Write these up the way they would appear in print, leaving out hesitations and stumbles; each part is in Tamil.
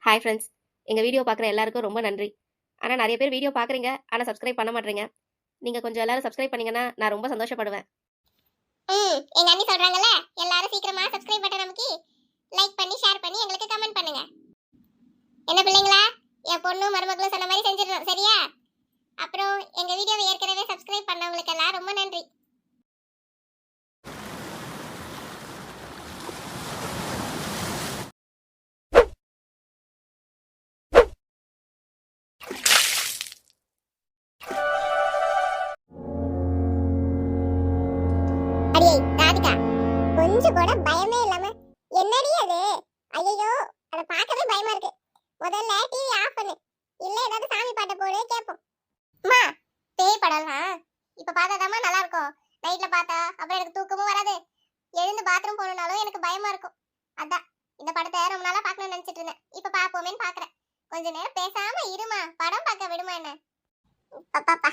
ஹாய் ஃப்ரெண்ட்ஸ், எங்கள் வீடியோ பார்க்குற எல்லாருக்கும் ரொம்ப நன்றி. ஆனால் நிறைய பேர் வீடியோ பார்க்குறீங்க, ஆனால் சப்ஸ்கிரைப் பண்ண மாட்டேறீங்க. நீங்கள் கொஞ்சம் எல்லாரும் சப்ஸ்கிரைப் பண்ணீங்கன்னா நான் ரொம்ப சந்தோஷப்படுவேன். எங்க அண்ணி சொல்றாங்கல்ல, எல்லாரும் சீக்கிரமா சப்ஸ்கிரைப் பட்டன் நமக்கு லைக் பண்ணி ஷேர் பண்ணி எங்களுக்கு கமெண்ட் பண்ணுங்க. என்ன பிள்ளைங்களா, என் பொண்ணு மருமகளும் சொன்ன மாதிரி செஞ்சிடணும், சரியா? அப்புறம் எங்க வீடியோவை ஏற்கனவே சப்ஸ்கிரைப் பண்ணவங்களுக்கு எல்லாம் ரொம்ப நன்றி. அடியே ராதிகா, கொஞ்சம் கூட பயமே இல்லாம என்னடி அது? ஐயோ, அத பார்க்கவே பயமா இருக்கு. முதல்ல டிவி ஆஃப் பண்ணு, இல்ல ஏதாவது சாமி பாட்ட போடு கேப்போம். அம்மா, பேய் படம்லாம் இப்ப பார்த்தாதாம்மா நல்லா இருக்கும். நைட்ல பார்த்தா அப்புறம் எனக்கு தூக்கமும் வராது. எழுந்து பாத்ரூம் போகணும்னாலும் எனக்கு பயமா இருக்கும். அதான் இந்த படத்தை ரொம்ப நாளா பார்க்கணும்னு நினைச்சிட்டு இருந்தேன். இப்ப பாப்போமேன்னு பாக்குறேன். கொஞ்ச நேரம் பேசாம இருமா, படம் பார்க்க விடுமா என்ன? பாப்பா,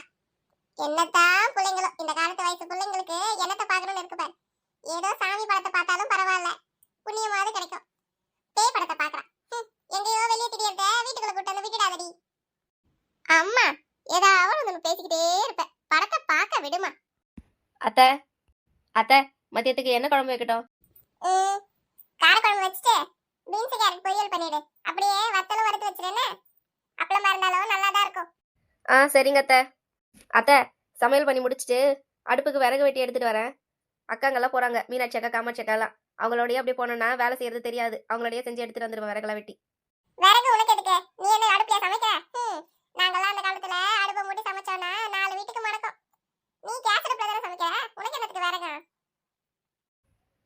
என்னத்தான் பிள்ளைங்களோ, இந்த காலத்து வயசு பிள்ளைங்களுக்கு என்னத்தை பார்க்கணும்னு இருக்கு பாரு. ஏதோ சாமி படத்தை பார்த்தாலும் பரவாயில்ல, புண்ணியமாவது கிடைக்கும். பேய் படத்தை பார்க்கறான். எங்கேயோ வெளியே திடீர்னு வீட்டுக்குள்ள கூட்டு வந்து விட்டுடாதடி. அம்மா, ஏதாவது ஒன்று பேசிக்கிட்டே இருப்பேன், படத்தை பார்க்க விடுமா. அத்தை அத்தை மதியத்துக்கு என்ன குழம்பு வைக்கட்டும்? காரக்குழம்பு வச்சுட்டு பீன்ஸ் கேரட் பொரியல் பண்ணிடு. அப்படியே வத்தலும் வறுத்து வச்சிருன்னு. அப்பளமா இருந்தாலும் நல்லா தான் இருக்கும். சரிங்க அத்தை. அத்தை, சமையல் பண்ணி முடிச்சுட்டு அடுப்புக்கு விறகு வெட்டி எடுத்துகிட்டு வரேன். அக்காங்கெல்லாம் போகிறாங்க, மீனாட்சி அக்கா, காமாட்சி அக்காலாம். அவங்களோடய அப்படி போனோன்னா வேலை செய்கிறது தெரியாது. அவங்களோடய செஞ்சு எடுத்துகிட்டு வந்துடுவேன் விறகுலாம் வெட்டி. விறகு உனக்கு எதுக்கு? நீ என்ன அடுப்புல சமைக்கிற? நாங்கெல்லாம் அந்த காலத்துல அடுப்பை மூட்டி சமைச்சோன்னா 4 வீட்டுக்கு மணக்கும். நீ கேஸ் அடுப்புல தானே சமைக்கிற, உனக்கு என்னத்துக்கு விறகு?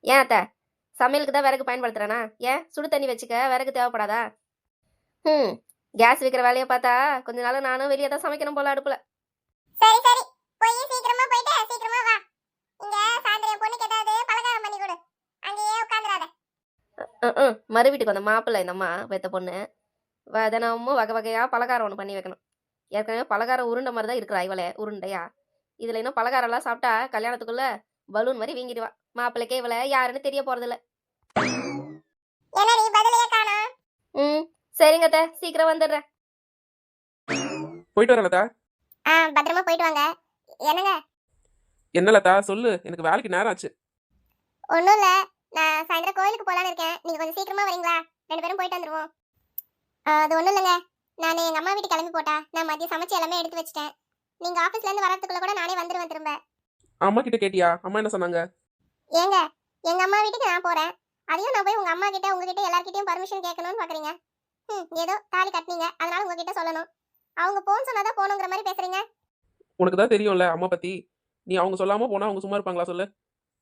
ஏன் அத்தை, சமையலுக்கு தான் விறகு பயன்படுத்துகிறேனா? ஏன் சுடு தண்ணி வச்சுக்க விறகு தேவைப்படாதா? கேஸ் வைக்கிற வேலையை பார்த்தா கொஞ்ச நாள் நானும் வெளியே தான் சமைக்கணும் போல அடுப்பில். சரி சரி, போய் சீக்கிரமா போயிட்டு சீக்கிரமா வா. இங்க சாயந்தரம் பொண்ணுக்கு ஏதாவது பலகாரம் பண்ணி கொடு, அங்கேயே உட்காந்துடாத. மறு வீட்டுக்கு வந்த மாப்பிள்ளை இந்த அம்மா பெத்த பொண்ணு. தினமும் வகை வகையாக பலகாரம் ஒன்று பண்ணி வைக்கணும். ஏற்கனவே பலகாரம் உருண்டை மாதிரி தான் இருக்கிறா இவளே, உருண்டையா. இதில் இன்னும் பலகாரம்லாம் சாப்பிட்டா கல்யாணத்துக்குள்ள பலூன் மாதிரி வீங்கிடுவா. மாப்பிள்ளைக்கே இவளை யாருன்னு தெரிய போகிறதில்ல. என்னடி பதிலையே காணோம்? சரிங்க அத்தை, சீக்கிரம் வந்துடுறேன். போயிட்டு வரேன் லதா. பத்திரமா போயிட்டு வாங்க. என்னங்க? என்ன லதா சொல்லு, எனக்கு வேலைக்கு நேரம் ஆச்சு. ஒன்றும் இல்லை, நான் சாயந்தரம் கோயிலுக்கு போகலான்னு இருக்கேன். நீங்கள் கொஞ்சம் சீக்கிரமா வரீங்களா? 2 பேரும் போயிட்டு வந்துடுவோம். அது ஒன்றும் இல்லைங்க, நான் எங்கள் அம்மா வீட்டுக்கு கிளம்பி போட்டா நான் மதியம் சமைச்சு எல்லாமே எடுத்து வச்சிட்டேன். நீங்கள் ஆஃபீஸ்லேருந்து வரதுக்குள்ள கூட நானே வந்துடுவேன் திரும்ப. அம்மா கிட்ட கேட்டியா? அம்மா என்ன சொன்னாங்க? ஏங்க, எங்கள் அம்மா வீட்டுக்கு நான் போகிறேன், அதையும் நான் போய் உங்கள் அம்மா கிட்ட உங்ககிட்ட எல்லார்கிட்டையும் பர்மிஷன் கேட்கணும்னு பார்க்குறீங்க? ஏதோ தாலி கட்டினீங்க, அதனால உங்ககிட்ட சொல்லணும். அவங்க போன்னு சொன்னாதான் போகணுங்கிற மாதிரி பேசுறீங்க. உனக்கு தான் தெரியும்ல அம்மா பத்தி. நீ அவங்க சொல்லாம போனா அவங்க சும்மா இருப்பாங்களா சொல்லு?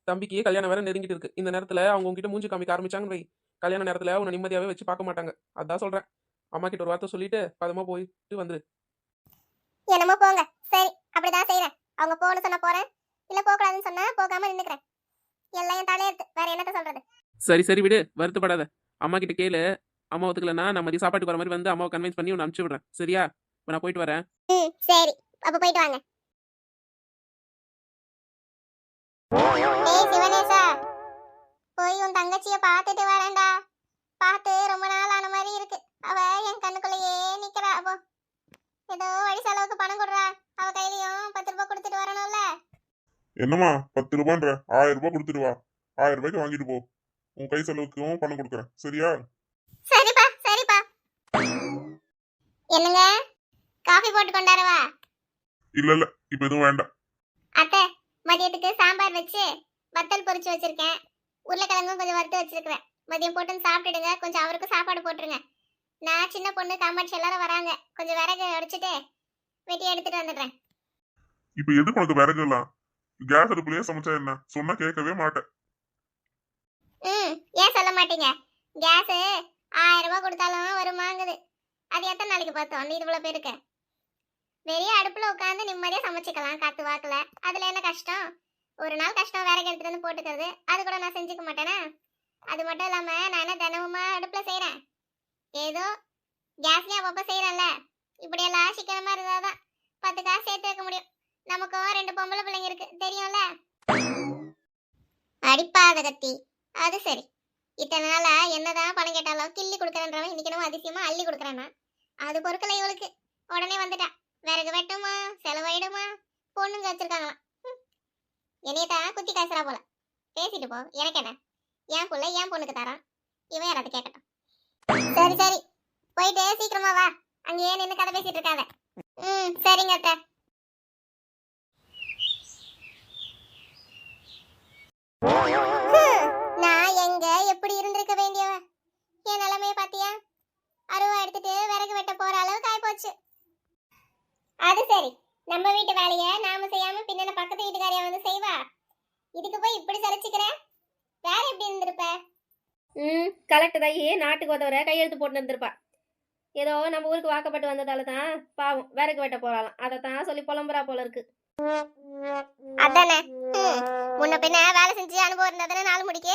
தம்பிக்கு கல்யாணம் வேற நெருங்கிட்டு இருக்கு. இந்த நேரத்துல அவங்க உங்ககிட்ட மூஞ்சி காமிக்க ஆரம்பிச்சாங்கன்னு வை, கல்யாண நேரத்துல உன்னை நிம்மதியாவே வச்சு பார்க்க மாட்டாங்க. அதான் சொல்றேன், அம்மா கிட்ட ஒரு வார்த்தை சொல்லிட்டு பதமா போயிட்டு வந்துரு. என்னமோ போங்க, சரி அப்படிதான் செய்யறேன். அவங்க போன்னு சொன்னா போறேன், இல்ல போக கூடாதுன்னு சொன்னா போகாம நின்னுக்கிறேன். எல்லாம் என் தலையெடுத்து, வேற என்னத்த சொல்றது? சரி சரி விடு, வருத்தப்படாத. அம்மா கிட்ட கேளு. அம்மா ஒத்துக்கலன்னா நான் மதியம் சாப்பாட்டுக்கு வர மாதிரி வந்து அம்மாவை கன்வின்ஸ் பண்ணி உன்னை அனுப்பிச்சு விடுறேன், சரியா? இப்ப நான் போயிட்டு வரேன். சரி, அப்ப போயிட்டு வாங்க. சிவனேசா, போய் உன் தங்கச்சிய பாத்துட்டு வரேன்டா. பார்த்து ரொம்ப நாள் ஆன மாதிரி இருக்கு. அவ என் கண்ணுக்குள்ளேயே நிக்கிறா. அப்போ ஏதோ வழி செலவுக்கு பணம் கொடுறா. அவ கையிலயும் 10 ரூபாய் கொடுத்துட்டு வரணும்ல. என்னம்மா 10 ரூபான்ற? 1000 ரூபாய் கொடுத்துட்டு வா. 1000 ரூபாய்க்கு வாங்கிட்டு போ. உன் கை செலவுக்கும் பணம் கொடுக்குறேன், சரியா? சரிப்பா சரிப்பா. என்னங்க, காஃபி போட்டு கொண்டாரவா? இல்ல இல்ல, இப்ப எதுவும் வேண்டாம். அத்தை, மதியத்துக்கு சாம்பார் வச்சு வத்தல் பொரிச்சு வச்சிருக்கேன். உருளைக்கிழங்கும் கொஞ்சம் வறுத்து வச்சிருக்கேன். மதியம் போட்டு சாப்பிட்டுடுங்க. கொஞ்சம் அவருக்கும் சாப்பாடு போட்டுருங்க. நான் சின்ன பொண்ணு காமாட்சி எல்லாரும் வராங்க. கொஞ்சம் விறகு அடிச்சுட்டு வெட்டி எடுத்துட்டு வந்துடுறேன். இப்ப எதுக்கு உனக்கு விறகு எல்லாம்? கேஸ் அடுப்புலயே சமைச்சா என்ன? சொன்னா கேட்கவே மாட்டேன். ஏன் சொல்ல மாட்டீங்க? கேஸ் 1000 ரூபாய் கொடுத்தாலும் வருமாங்குது. அது எத்தனை நாளைக்கு பார்த்தோம் அந்த இவ்வளவு பேருக்கு? வெளியே அடுப்புல உட்காந்து நிம்மதியா சமைச்சுக்கலாம் காத்து வாக்குல. அதுல என்ன கஷ்டம்? ஒரு நாள் கஷ்டம் விறகு எடுத்துட்டு வந்து போட்டுக்கிறது, அது கூட நான் செஞ்சுக்க மாட்டேனா? அது மட்டும் இல்லாம நான் என்ன தினமுமா அடுப்புல செய்யறேன்? ஏதோ கேஸ்லயே அப்பப்ப செய்யறேன்ல. இப்படி எல்லாம் சிக்கனமா இருந்தாதான் 10 காசு சேர்த்து வைக்க முடியும். நமக்கும் 2 பொம்பளை பிள்ளைங்க இருக்கு, தெரியும்ல? அடிப்பாத கத்தி. அது சரி, இத்தனை நாளா என்னதான் பணம் கேட்டாலும் கிள்ளி கொடுக்கறன்றவன் இன்னைக்கு நம்ம அதிசயமா அள்ளி கொடுக்கறானா? அது பொறுக்கல இவளுக்கு. உடனே வந்துட்டா. விறகு வெட்டுமா, செலவாயிடுமா, பொண்ணுங்க வச்சிருக்காங்களாம். என்னையத்தான் குத்தி காசுறா போல. பேசிட்டு போ, எனக்கு என்ன? என் புள்ள என் பொண்ணுக்கு தரான், இவன் யாராவது கேட்கட்டும். சரி சரி, போயிட்டு சீக்கிரமா வா. அங்கேயே நின்று கதை பேசிட்டு இருக்காத. சரிங்க அத்தை. நான் எங்க எப்படி இருந்திருக்க வேண்டியவ? என் நிலைமைய பாத்தியா? அருவா எடுத்துட்டு விறகு வெட்ட போற அளவுக்கு ஆயிப்போச்சு. அது சரி, நம்ம வீட்டு வேலைய நாம செய்யாம பின்ன பக்கத்து வீட்டுக்காரியா வந்து செய்வா? இதுக்கு போய் இப்படி சலிச்சுக்கிற? வேற எப்படி இருந்திருப்ப? கலெக்டர் தாயி நாட்டுக்கு உதவுற கையெழுத்து போட்டு இருந்திருப்பா. ஏதோ நம்ம ஊருக்கு வாக்கப்பட்டு வந்ததால தான் பாவம் விறகு வெட்ட போறாளாம். அதைத்தான் சொல்லி புலம்புறா போல இருக்கு. அதானே, முன்ன பின்ன வேலை செஞ்சு அனுபவம் இருந்தாதானே நாள் முடிக்க.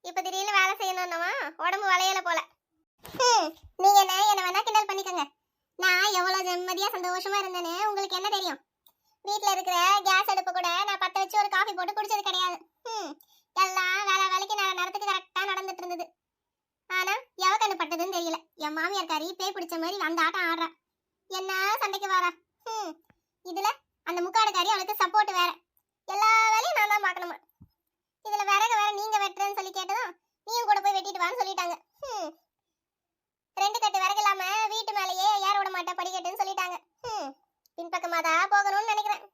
இப்ப திடீர்னு வேலை செய்யணும்னவா உடம்பு வளையல போல. நீங்க என்ன வேணா கிண்டல் பண்ணிக்கோங்க. நான் எவ்வளவு நிம்மதியா சந்தோஷமா இருந்தேன்னு உங்களுக்கு என்ன தெரியும்? வீட்டுல இருக்கிற கேஸ் அடுப்பு கூட நான் பத்த வச்சு ஒரு காஃபி போட்டு குடிச்சது கிடையாது. எல்லாம் வேலைக்கு நேரத்துக்கு கரெக்டா நடந்துட்டு இருந்தது. ஆனா எவ கண்ணு பட்டதுன்னு தெரியல. என் மாமியார் காரி பேய் பிடிச்ச மாதிரி அந்த ஆட்டம் ஆடுறா. என்ன சண்டைக்கு வாரா? இதுல அந்த முக்காடுக்காரி அவளுக்கு சப்போர்ட் வேற. எல்லா வேலையும் நான் தான் பார்க்கணுமா? இதுல விறகு வேற நீங்க வெட்டுறேன்னு சொல்லி கேட்டதும் நீயும் கூட போய் வெட்டிட்டு வான்னு சொல்லிட்டாங்க. 2 கட்டு விறகு இல்லாம வீட்டு மேலேயே ஏற விட மாட்டேன் படிக்கட்டுன்னு சொல்லிட்டாங்க. பின்பக்கமா தான் போகணும்னு நினைக்கிறேன்.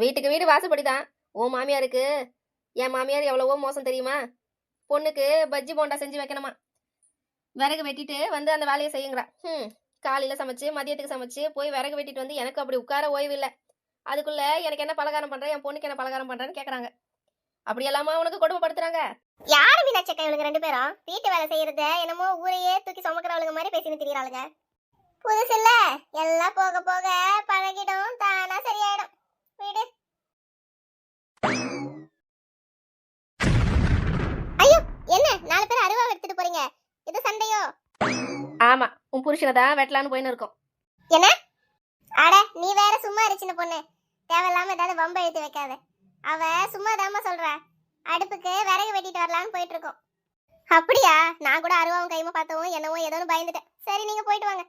வீட்டுக்கு வீடு வாசப்படிதான். உன் மாமியாருக்கு என் மாமியார் எவ்வளவோ மோசம் தெரியுமா? பொண்ணுக்கு பஜ்ஜி போண்டா செஞ்சு வைக்கணுமா, விறகு வெட்டிட்டு வந்து அந்த வேலையை செய்யுங்கிறா. காலையில சமைச்சு மதியத்துக்கு சமைச்சு போய் விறகு வெட்டிட்டு வந்து எனக்கு அப்படி உட்கார ஓய்வு இல்லை. அதுக்குள்ள எனக்கு என்ன பலகாரம் பண்றேன், என் பொண்ணுக்கு என்ன பலகாரம் பண்றேன்னு கேக்குறாங்க. அப்படி எல்லாமா உனக்கு கொடுமைப்படுத்துறாங்க? யாரு மீனாட்சக்கா இவளுங்க 2 பேரும் வீட்டு வேலை செய்யறத என்னமோ ஊரையே தூக்கி சுமக்கிறவளுங்க மாதிரி பேசின்னு திரியறாளுங்க. புதுசு இல்ல, எல்லாம் போக போக பழகிடும், தானா சரியாயிடும். வீடு. ஐயோ, என்ன 4 பேர் அருவா எடுத்துட்டு போறீங்க? இது சண்டையோ? ஆமா, உன் புருஷனை தான் வெட்டலான்னு போயின்னு இருக்கோம். என்ன? அட நீ வேற சும்மா இருச்சின பொண்ணு. தேவையில்லாம ஏதாவது வம்ப எழுத்து வைக்காத. அவ சும்மா தாமா சொல்றா. அடுப்புக்கு விறகு வெட்டிட்டு வரலான்னு போயிட்டு இருக்கோம். அப்படியா? நான் கூட அருவாவும் கைமா பார்த்தவும் என்னவோ ஏதோன்னு பயந்துட்டேன். சரி நீங்க போயிட்டு வாங்க.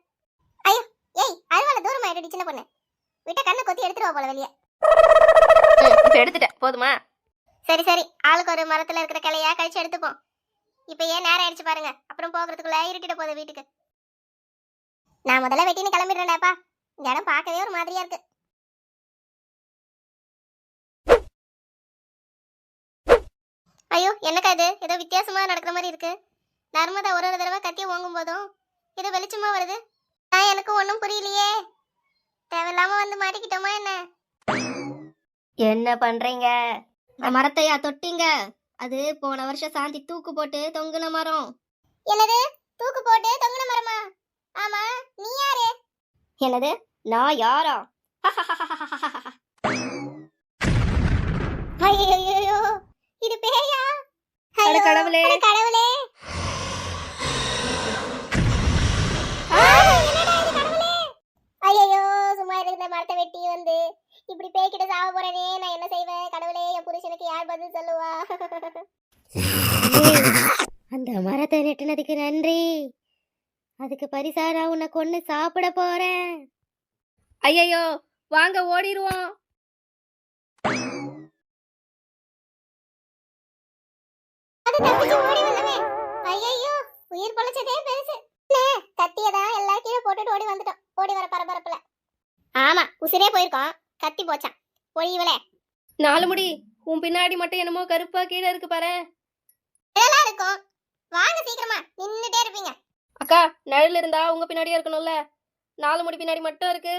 ஐயோ, ஏய் அருவால தூரமா ஆயிடுச்சு சின்ன பொண்ணு. விட்ட கண்ணை கொத்தி எடுத்துருவா போல வெளியே. இப்ப எடுத்துட்டேன், போதுமா? சரி சரி, ஆளுக்கு ஒரு மரத்துல இருக்கிற கிளையா கழிச்சு எடுத்துப்போம். இப்ப ஏன் நேரம் ஆயிடுச்சு பாருங்க, அப்புறம் போகிறதுக்குள்ள இருட்டிட போகுது வீட்டுக்கு. நான் முதல்ல வெட்டின்னு கிளம்பிடுறேன்டாப்பா. இந்த இடம் பார்க்கவே ஒரு மாதிரியா இருக்கு. ஐயோ, என்னக்கா இது? ஏதோ வித்தியாசமா நடக்கிற மாதிரி இருக்கு. நர்மதா ஒரு தடவை கத்திய ஓங்கும் போதும் ஏதோ வெளிச்சமா வருது. எனக்கு ஒன்றும் புரியலையே. தேவையில்லாம வந்து மாட்டிக்கிட்டோமா என்ன? என்ன பண்றீங்க? மரத்தையா தொட்டிங்க? அது போன வருஷம் சாந்தி தூக்கு போட்டு தொங்குன மரம். என்னது தூக்கு போட்டு தொங்குன மரமா? ஆமா, நீ யாரு? என்னது நான் யாரா? ஐயோ, இது பேயா? அட கடவுளே, அட கடவுளே. ஐயோ, சும்மா இருக்கிற மரத்தை வெட்டி வந்து இப்படி பேய்கிட்ட சாவ போறேனே. நான் என்ன செய்வேன் கடவுளே? என் புருஷனுக்கு யார் பதில் சொல்லுவா? அந்த மரத்தை நெட்டினதுக்கு நன்றி. அதுக்கு பரிசா நான் உன்னை கொன்னு சாப்பிட போறேன். ஐயோ, வாங்க ஓடிடுவோம். ஐயோ, உயிர் பொழைச்சதே பெருசு. கத்தியதான் எல்லாரும் கீழே போட்டுட்டு ஓடி வந்துட்டோம். ஓடி வர பரபரப்புல. ஆமா, உசிரே போயிருக்கோம். கத்தி போச்சான் பொழிவுல. 4 முடி, உன் பின்னாடி மட்டும் என்னமோ கருப்பா கீழே இருக்கு பாரு. இதெல்லாம் இருக்கும். வாங்க சீக்கிரமா, நின்னுட்டே இருப்பீங்க. அக்கா, நிழல் இருந்தா உங்க பின்னாடியே இருக்கணும்ல. 4 முடி பின்னாடி மட்டும் இருக்கு.